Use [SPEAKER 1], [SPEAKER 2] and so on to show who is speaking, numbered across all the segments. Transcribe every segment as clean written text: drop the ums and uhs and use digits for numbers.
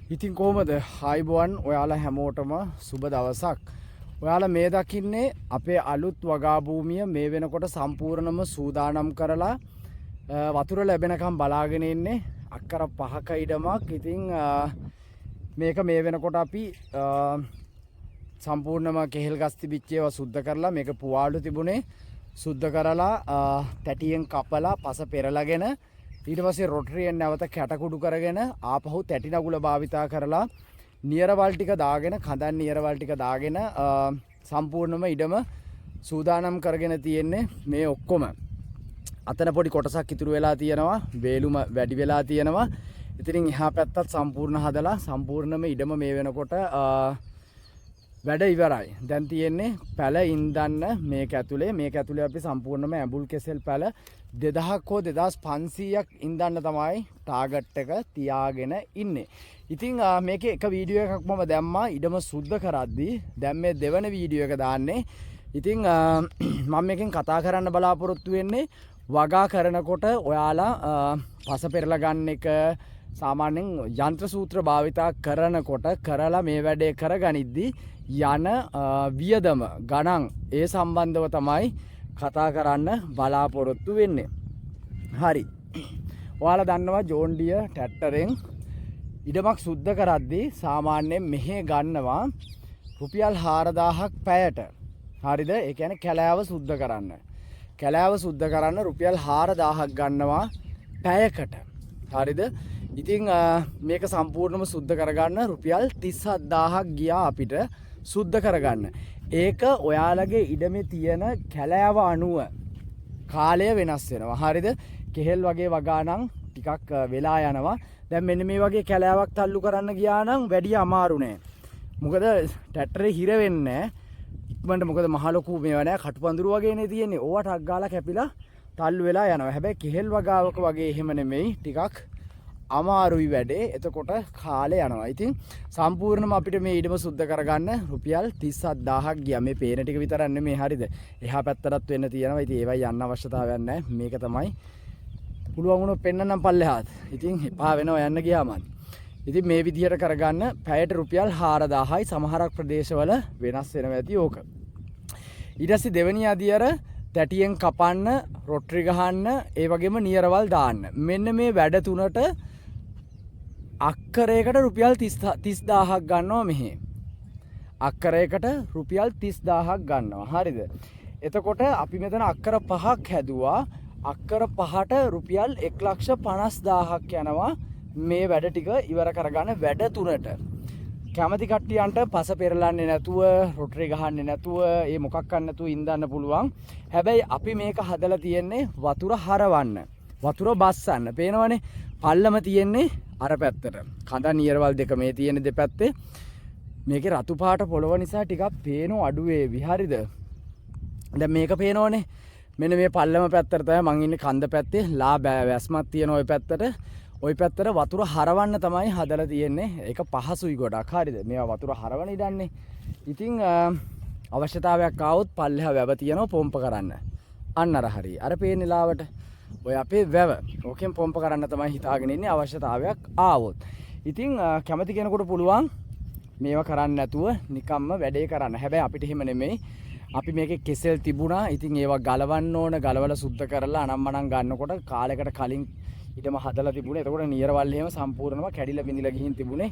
[SPEAKER 1] ඉතින් කොහොමද? හයිබෝන් ඔයාලා හැමෝටම සුබ දවසක්. ඔයාලා මේ දකින්නේ අපේ අලුත් වගා භූමිය මේ වෙනකොට සම්පූර්ණම සූදානම් කරලා වතුර ලැබෙනකම් බලාගෙන ඉන්නේ. අක්කර 5ක ඉඩමක්. ඉතින් මේක මේ වෙනකොට අපි සම්පූර්ණම කෙහෙල් ගස් තිබිච්ච ඒවා සුද්ධ කරලා මේක පුවාළු තිබුණේ සුද්ධ කරලා තැටියෙන් කපලා පස පෙරලාගෙන ඊට පස්සේ රොටරියෙන් නැවත කැටකුඩු කරගෙන ආපහු තැටි නගුල භාවිතා කරලා නියරවල් ටික දාගෙන කඳන් නියරවල් ටික දාගෙන සම්පූර්ණම ඉඩම සූදානම් කරගෙන තියෙන්නේ මේ ඔක්කොම. අතන පොඩි කොටසක් ඉතුරු වෙලා තියෙනවා, වේලුම වැඩි වෙලා තියෙනවා. ඉතින් එහා පැත්තත් සම්පූර්ණ හදලා සම්පූර්ණම ඉඩම මේ වෙනකොට වැඩ ඉවරයි. දැන් තියෙන්නේ පැල ඉන්දන්න මේක ඇතුලේ අපි සම්පූර්ණම ඇඹුල් කෙසෙල් පැල 2000ක් හෝ 2500ක් ඉන්දන්න තමයි ටාගට් එක තියාගෙන ඉන්නේ. ඉතින් මේකේ එක වීඩියෝ එකක් මම දැම්මා ඉඩම සුද්ධ කරද්දී. දැන් මේ දෙවන වීඩියෝ එක දාන්නේ. ඉතින් මම මේකෙන් කතා කරන්න බලාපොරොත්තු වෙන්නේ වගා කරනකොට ඔයාලා පස පෙරලා ගන්න එක සාමාන්‍යයෙන් යන්ත්‍ර සූත්‍ර භාවිතා කරනකොට කරලා මේ වැඩේ කරගනිද්දී යන වියදම ගණන් ඒ සම්බන්ධව තමයි කතා කරන්න බලාපොරොත්තු වෙන්නේ. හරි. ඔයාලා දන්නවා ජෝන් ඩියර් ට්‍රැක්ටරෙන් ඉඩමක් සුද්ධ කරද්දී සාමාන්‍යයෙන් මෙහෙ ගන්නවා රුපියල් 4000ක් පැයට. හරිද? ඒ කියන්නේ කැලෑව සුද්ධ කරන්න. කැලෑව සුද්ධ කරන්න රුපියල් 4000ක් ගන්නවා පැයකට. හරිද? ඉතින් මේක සම්පූර්ණයෙන්ම සුද්ධ කරගන්න රුපියල් 37000ක් ගියා අපිට සුද්ධ කරගන්න. ඒක ඔයාලගේ ඉඩමේ තියෙන කැලෑව අණුව කාලය වෙනස් වෙනවා. හරිද? කෙහෙල් වගේ වගා නම් ටිකක් වෙලා යනවා. දැන් මෙන්න මේ වගේ කැලෑවක් තල්ලු කරන්න ගියා නම් වැඩි අමාරු නෑ. මොකද ට්‍රැක්ටරේ හිර වෙන්නේ ඉක්මනට. මොකද මහ ලොකු මේවා නෑ, කටුපඳුරු වගේනේ තියෙන්නේ. ඕවා ටක් ගාලා කැපිලා තල්ලු වෙලා යනවා. හැබැයි කෙහෙල් වගාවක වගේ එහෙම නෙමෙයි. ටිකක් අමාරුයි වැඩේ. එතකොට කාලේ යනවා. ඉතින් සම්පූර්ණයෙන්ම අපිට මේ ඉඩම සුද්ධ කරගන්න රුපියල් 37000ක් ගියා. මේ පේන ටික විතරක් නෙමෙයි. හරිද? එහා පැත්තටත් වෙන්න තියෙනවා. ඉතින් ඒවයි යන්න අවශ්‍යතාවයක් නැහැ. මේක තමයි පුළුවන් වුණොත් පෙන්නනම් පල්ලෙහාට. ඉතින් එපා වෙනවා යන්න ගියාම. ඉතින් මේ විදිහට කරගන්න පැයට රුපියල් 4000යි. සමහරක් ප්‍රදේශවල වෙනස් වෙනවා ඇති ඕක. ඊට පස්සේ දෙවෙනි අදියර තැටියෙන් කපන්න, රොටරි ගහන්න, ඒ වගේම නියරවල් දාන්න. මෙන්න මේ වැඩ තුනට අක්කරයකට රුපියල් 30000ක් ගන්නවා මෙහි. අක්කරයකට රුපියල් 30000ක් ගන්නවා. හරිද? එතකොට අපි මෙතන අක්කර 5ක් හැදුවා. අක්කර 5ට රුපියල් 150000ක් යනවා මේ වැඩ ටික ඉවර කරගන්න වැඩ තුනට. කැමති කට්ටියන්ට පස පෙරලන්නේ නැතුව, රොටරි ගහන්නේ නැතුව, ඒ මොකක් ගන්න නැතුව ඉඳන්න පුළුවන්. හැබැයි අපි මේක හදලා තියෙන්නේ වතුර හරවන්න, වතුර බස්සන්න. පේනවනේ පල්ලම තියෙන්නේ අර පැත්තට. කඳන් නියරවල් දෙක මේ තියෙන දෙපැත්තේ. මේකේ රතු පාට පොළව නිසා ටිකක් පේනෝ අඩු වේවි. හරිද? දැන් මේක පේනවනේ. මෙන්න මේ පල්ලම පැත්තට තමයි මං ඉන්නේ, කන්ද පැත්තේ. ලා වැස්මක් තියෙන ওই පැත්තට. ওই පැත්තට වතුර හරවන්න තමයි හදලා තියෙන්නේ. ඒක පහසුයි ගොඩක්. හරිද? මේවා වතුර හරවන ඉඩන්නේ. ඉතින් අවශ්‍යතාවයක් ආවොත් පල්ලෙහා වැව තියෙනවා පොම්ප කරන්න. අන්න අර හරි. අර පේන්නේ ලාවට. ඔය අපේ වැව. ඕකෙන් පොම්ප කරන්න තමයි හිතාගෙන ඉන්නේ අවශ්‍යතාවයක් ආවොත්. ඉතින් කැමති කෙනෙකුට පුළුවන් මේවා කරන්න නැතුව නිකම්ම වැඩේ කරන්න. හැබැයි අපිට එහෙම නෙමෙයි. අපි මේකේ කෙසෙල් තිබුණා. ඉතින් ඒවා ගලවන්න ඕන. ගලවලා සුද්ධ කරලා අනම්මනම් ගන්නකොට කාලයකට කලින් ඊටම හදලා තිබුණේ. එතකොට නියරවල් එහෙම සම්පූර්ණයෙන්ම කැඩිලා බිඳිලා ගිහින් තිබුණේ.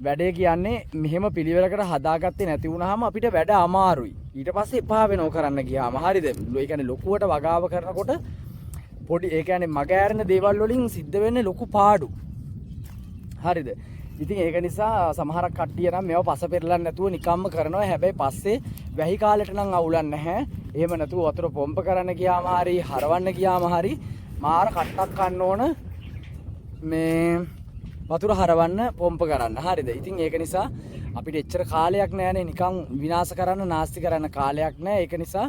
[SPEAKER 1] වැඩේ කියන්නේ මෙහෙම පිළිවෙලකට හදාගත්තේ නැති වුණාම අපිට වැඩ අමාරුයි. ඊට පස්සේ එපා වෙනව කරන්න ගියාම. හරිද? ඒ කියන්නේ ලොකුවට වගාව කරනකොට පොඩි ඒ කියන්නේ මග ඇරෙන දේවල් වලින් සිද්ධ වෙන්නේ ලොකු පාඩු. හරිද? ඉතින් ඒක නිසා සමහරක් කට්ටිය නම් මේව පස පෙරලන්න නැතුව නිකම්ම කරනවා. හැබැයි පස්සේ වැහි කාලෙට නම් අවුලන්නේ නැහැ. එහෙම නැතුව වතුර පොම්ප කරන්න ගියාම හරි, හරවන්න ගියාම හරි මාර කට්ටක් ගන්න ඕන මේ වතුර හරවන්න පොම්ප කරන්න. හරිද? ඉතින් ඒක නිසා අපිට එච්චර කාලයක් නැහැනේ. නිකන් විනාශ කරන්න, නාස්ති කරන්න කාලයක් නැහැ. ඒක නිසා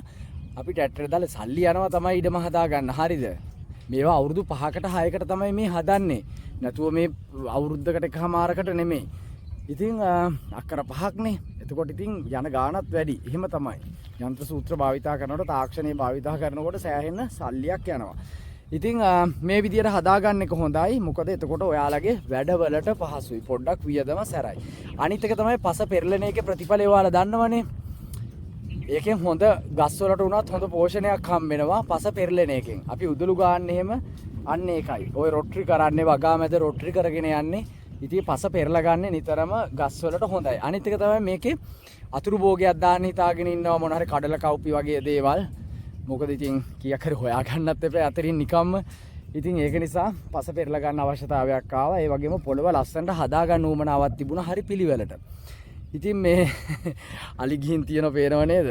[SPEAKER 1] අපි ට්‍රැක්ටර් දාලා සල්ලි යනවා තමයි ඉඩම හදාගන්න. හරිද? මේවා අවුරුදු 5කට 6කට තමයි මේ හදන්නේ. නැතුව මේ අවුරුද්දකට එකමාරකට නෙමෙයි. ඉතින් අක්කර 5ක්නේ. එතකොට ඉතින් යන ගාණත් වැඩි. එහෙම තමයි. යන්ත්‍ර සූත්‍ර භාවිතා කරනකොට, තාක්ෂණයේ භාවිතා කරනකොට සෑහෙන සල්ලියක් යනවා. ඉතින් මේ විදියට හදාගන්න එක හොඳයි. මොකද එතකොට ඔයාලගේ වැඩවලට පහසුයි. පොඩ්ඩක් වියදම සැරයි. අනිත් එක තමයි පස පෙරලන එකේ ප්‍රතිඵලය ඔයාලා දන්නවනේ. ඒකෙන් හොඳ ගස් වලට උනත් හොඳ පෝෂණයක් හම්බ වෙනවා පස පෙරලන එකෙන්. අපි උදළු ගන්න එහෙම අන්න ඒකයි. ඔය රොට්‍රි කරන්නේ වගා මැද රොට්‍රි කරගෙන යන්නේ. ඉතින් පස පෙරලා ගන්න නිතරම ගස් වලට හොඳයි. අනිත් එක තමයි මේකේ අතුරු භෝගයක් දාන්න හිතාගෙන ඉන්නවා මොන හරි කඩල කව්පි වගේ දේවල්. මොකද ඉතින් කීයක් හරි හොයා ගන්නත් එපා අතරින් නිකම්ම. ඉතින් ඒක නිසා පස පෙරලා ගන්න අවශ්‍යතාවයක් ආවා. ඒ වගේම පොළව ලස්සනට හදා ගන්න උවමනාවක් තිබුණා හරි පිළිවෙලට. ඉතින් මේ අලි ගිහින් තියෙන පේනව නේද?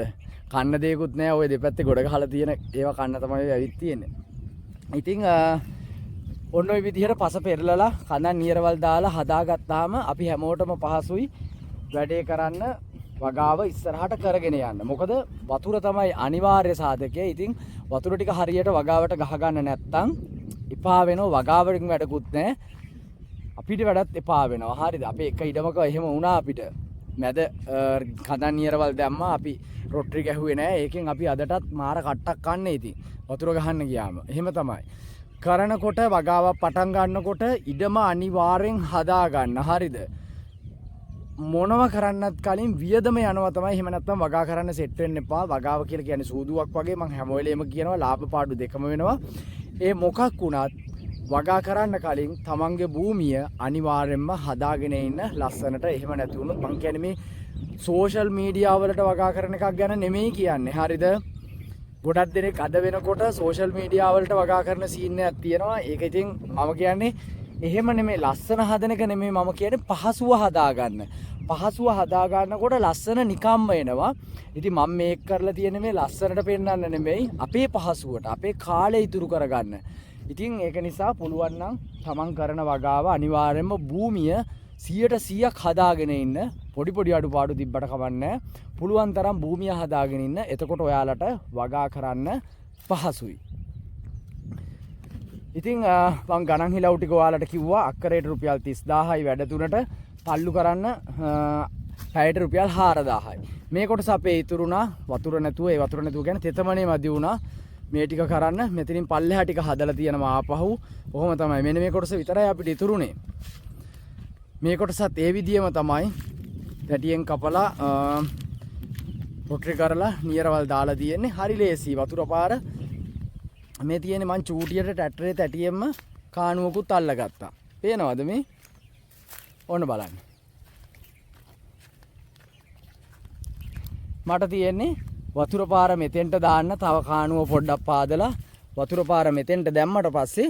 [SPEAKER 1] කන්න දෙයක්වත් නැහැ. ওই දෙපැත්තේ ගොඩ ගහලා තියෙන ඒවා කන්න තමයි ඇවිත් තියෙන්නේ. ඉතින් ඔන්න ඔය විදිහට පස පෙරලලා කඳන් නියරවල් දාලා හදාගත්තාම අපි හැමෝටම පහසුයි වැඩේ කරන්න වගාව ඉස්සරහට කරගෙන යන්න. මොකද වතුර තමයි අනිවාර්ය සාධකය. ඉතින් වතුර ටික හරියට වගාවට ගහ ගන්න නැත්නම් එපා වෙනවා. වගාවකින් වැඩකුත් නැහැ. අපිට වැඩත් එපා වෙනවා. හරිද? අපි එක ඉඩමක එහෙම වුණා අපිට. මැද කඳන් නියරවල් දැම්මා අපි රොට්‍රි ගැහුවේ නැහැ. ඒකෙන් අපි අදටත් මාර කට්ටක් කන්නේ ඉතින්. වතුර ගහන්න ගියාම. එහෙම තමයි. කරනකොට වගාවක් පටන් ගන්නකොට ඉඩම අනිවාර්යෙන් හදා ගන්න. හරිද? මොනව කරන්නත් කලින් වියදම යනවා තමයි. එහෙම නැත්නම් වගා කරන්න සෙට් වෙන්න එපා. වගාව කියලා කියන්නේ සූදුවක් වගේ. මම හැම වෙලේම කියනවා ලාභ පාඩු දෙකම වෙනවා. ඒ මොකක් වුණත් වගා කරන්න කලින් තමන්ගේ භූමිය අනිවාර්යෙන්ම හදාගෙන ඉන්න ලස්සනට. එහෙම නැති වුණොත් මං කියන්නේ මේ සෝෂල් මීඩියා වලට වගා කරන එකක් ගැන නෙමෙයි කියන්නේ. හරිද? ගොඩක් දෙනෙක් අද වෙනකොට සෝෂල් මීඩියා වලට වගා කරන සීන් එකක් තියෙනවා. ඒක ඉතින් මම කියන්නේ එහෙම නෙමෙයි ලස්සන හදන එක නෙමෙයි මම කියන්නේ පහසුව හදාගන්න. පහසුව හදාගන්නකොට ලස්සන නිකම්ම එනවා. ඉතින් මම මේක කරලා තියෙන්නේ මේ ලස්සනට පෙන්වන්න නෙමෙයි අපේ පහසුවට අපේ කාලය ඉතුරු කරගන්න. ඉතින් ඒක නිසා පුළුවන් නම් තමන් කරන වගාව අනිවාර්යයෙන්ම භූමිය 100% හදාගෙන ඉන්න. පොඩි පොඩි අඩුපාඩු තිබ්බට කවන්නේ. පුළුවන් තරම් භූමිය හදාගෙන ඉන්න. එතකොට ඔයාලට වගා කරන්න පහසුයි. ඉතින් මම ගණන් හිලව් ටික ඔයාලට කිව්වා අක්කරේට රුපියල් 30000යි වැඩ තුනට තල්ලු කරන්න පැයට රුපියල් 4000යි. මේ කොටස අපේ ඉතුරුනා වතුර නැතුව ඒ වතුර නැතුව කියන්නේ තෙතමනේ මදි වුණා. මේ ටික කරන්න මෙතනින් පල්ලෙහා ටික හදලා තියෙනවා ආපහු. කොහොම තමයි මෙන්න මේ කොටස විතරයි අපිට ඉතුරුනේ. මේ කොටසත් ඒ විදියම තමයි පැටියෙන් කපලා රොට්‍රි කරලා නියරවල් දාලා තියෙන්නේ. හරි ලේසි වතුර පාර මේ තියෙන්නේ මං චූටියට ට්‍රැක්ටරේ තැටියෙන්ම කාණුවකුත් අල්ලගත්තා. පේනවද මේ? ඔන්න බලන්න. මට තියෙන්නේ වතුර පාර මෙතෙන්ට දාන්න තව කාණුව පොඩ්ඩක් පාදලා වතුර පාර මෙතෙන්ට දැම්මට පස්සේ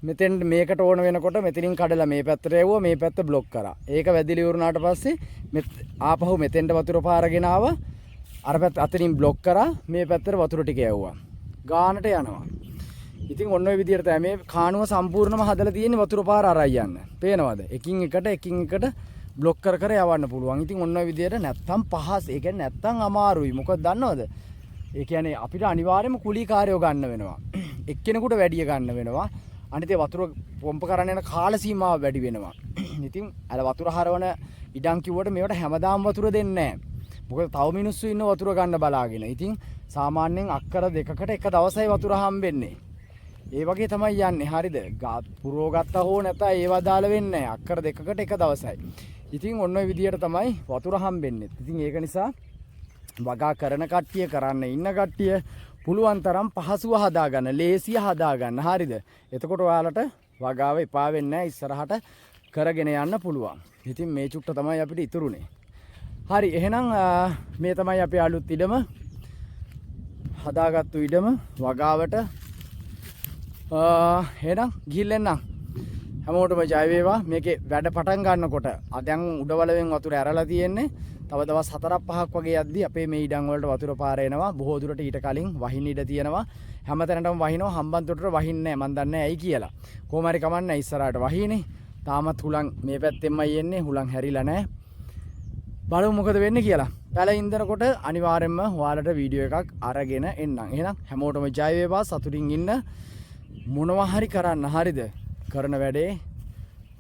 [SPEAKER 1] මෙතෙන් මේකට ඕන වෙනකොට මෙතනින් කඩලා මේ පැත්තට යවුවා මේ පැත්ත બ્લોක් කරා. ඒක වැදිලි වුණාට පස්සේ ආපහු මෙතෙන්ට වතුර පාර ගෙනාව අර පැත්ත අතනින් બ્લોක් කරා මේ පැත්තට වතුර ටික යවුවා. ගානට යනවා. ඉතින් ඔන්න ඔය විදිහට තමයි මේ කාණුව සම්පූර්ණයෙන්ම හදලා තියෙන්නේ වතුර පාර අරයි යන්න. පේනවද? එකින් එකට બ્લોක් කර කර යවන්න පුළුවන්. ඉතින් ඔන්න ඔය විදිහට නැත්තම් පහස් ඒ කියන්නේ නැත්තම් අමාරුයි. මොකද දන්නවද? ඒ කියන්නේ අපිට අනිවාර්යයෙන්ම කුලී කාර්යෝ ගන්න වෙනවා. එක්කෙනෙකුට වැඩිය ගන්න වෙනවා. අනිත් ඒ වතුර පොම්ප කරන්න යන කාල සීමාව වැඩි වෙනවා. ඉතින් අර වතුර හරවන ඉඩම් කිව්වට මේවට හැමදාම වතුර දෙන්නේ නැහැ. මොකද තව මිනිස්සු ඉන්න වතුර ගන්න බලාගෙන. ඉතින් සාමාන්‍යයෙන් අක්කර දෙකකට එක දවසයි වතුර හම්බෙන්නේ. ඒ වගේ තමයි යන්නේ. හරිද? පුරව ගත්තා හෝ නැත්නම් ඒවා දාලා වෙන්නේ නැහැ. අක්කර දෙකකට එක දවසයි. ඉතින් ඔන්න ඔය විදියට තමයි වතුර හම්බෙන්නේ. ඉතින් ඒක නිසා වගා කරන කට්ටිය කරන්න ඉන්න කට්ටිය පුළුවන් තරම් පහසුව හදාගන්න, ලේසිය හදාගන්න. හරිද? එතකොට ඔයාලට වගාව එපා වෙන්නේ නැහැ. ඉස්සරහට කරගෙන යන්න පුළුවන්. ඉතින් මේ චුට්ට තමයි අපිට ඉතුරුනේ. හරි එහෙනම් මේ තමයි අපේ අලුත් ඉඩම. හදාගත්තු ඉඩම වගාවට එහෙනම් ගිහිල්ලා හැමෝටම ජය වේවා. මේකේ වැඩ පටන් ගන්නකොට දැන් උඩවලෙන් වතුර ඇරලා තියෙන්නේ. තව දවස් 4-5ක් වගේ යද්දි අපේ මේ ඉඩම් වලට වතුර පාර එනවා. බොහෝ දුරට ඊට කලින් වහින්න ඉඩ තියෙනවා. හැමතැනටම වහිනවා. හම්බන්තොටට වහින්නේ නැහැ. මන් දන්නේ නැහැ ඇයි කියලා. කොහොම හරි කමන්නේ ඉස්සරහට වහිනේ. තාමත් හුලං මේ පැත්තෙන්මයි එන්නේ. හුලං හැරිලා නැහැ. බලමු මොකද වෙන්නේ කියලා. පැල ඉඳනකොට අනිවාර්යයෙන්ම ඔයාලට වීඩියෝ එකක් අරගෙන එන්නම්. එහෙනම් හැමෝටම ජය වේවා. සතුටින් ඉන්න. මොනවා හරි කරන්න. හරිද? කරන වැඩේ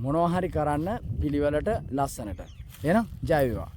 [SPEAKER 1] මොනවා හරි කරන්න පිළිවෙලට ලස්සනට. එහෙනම් ජය වේවා.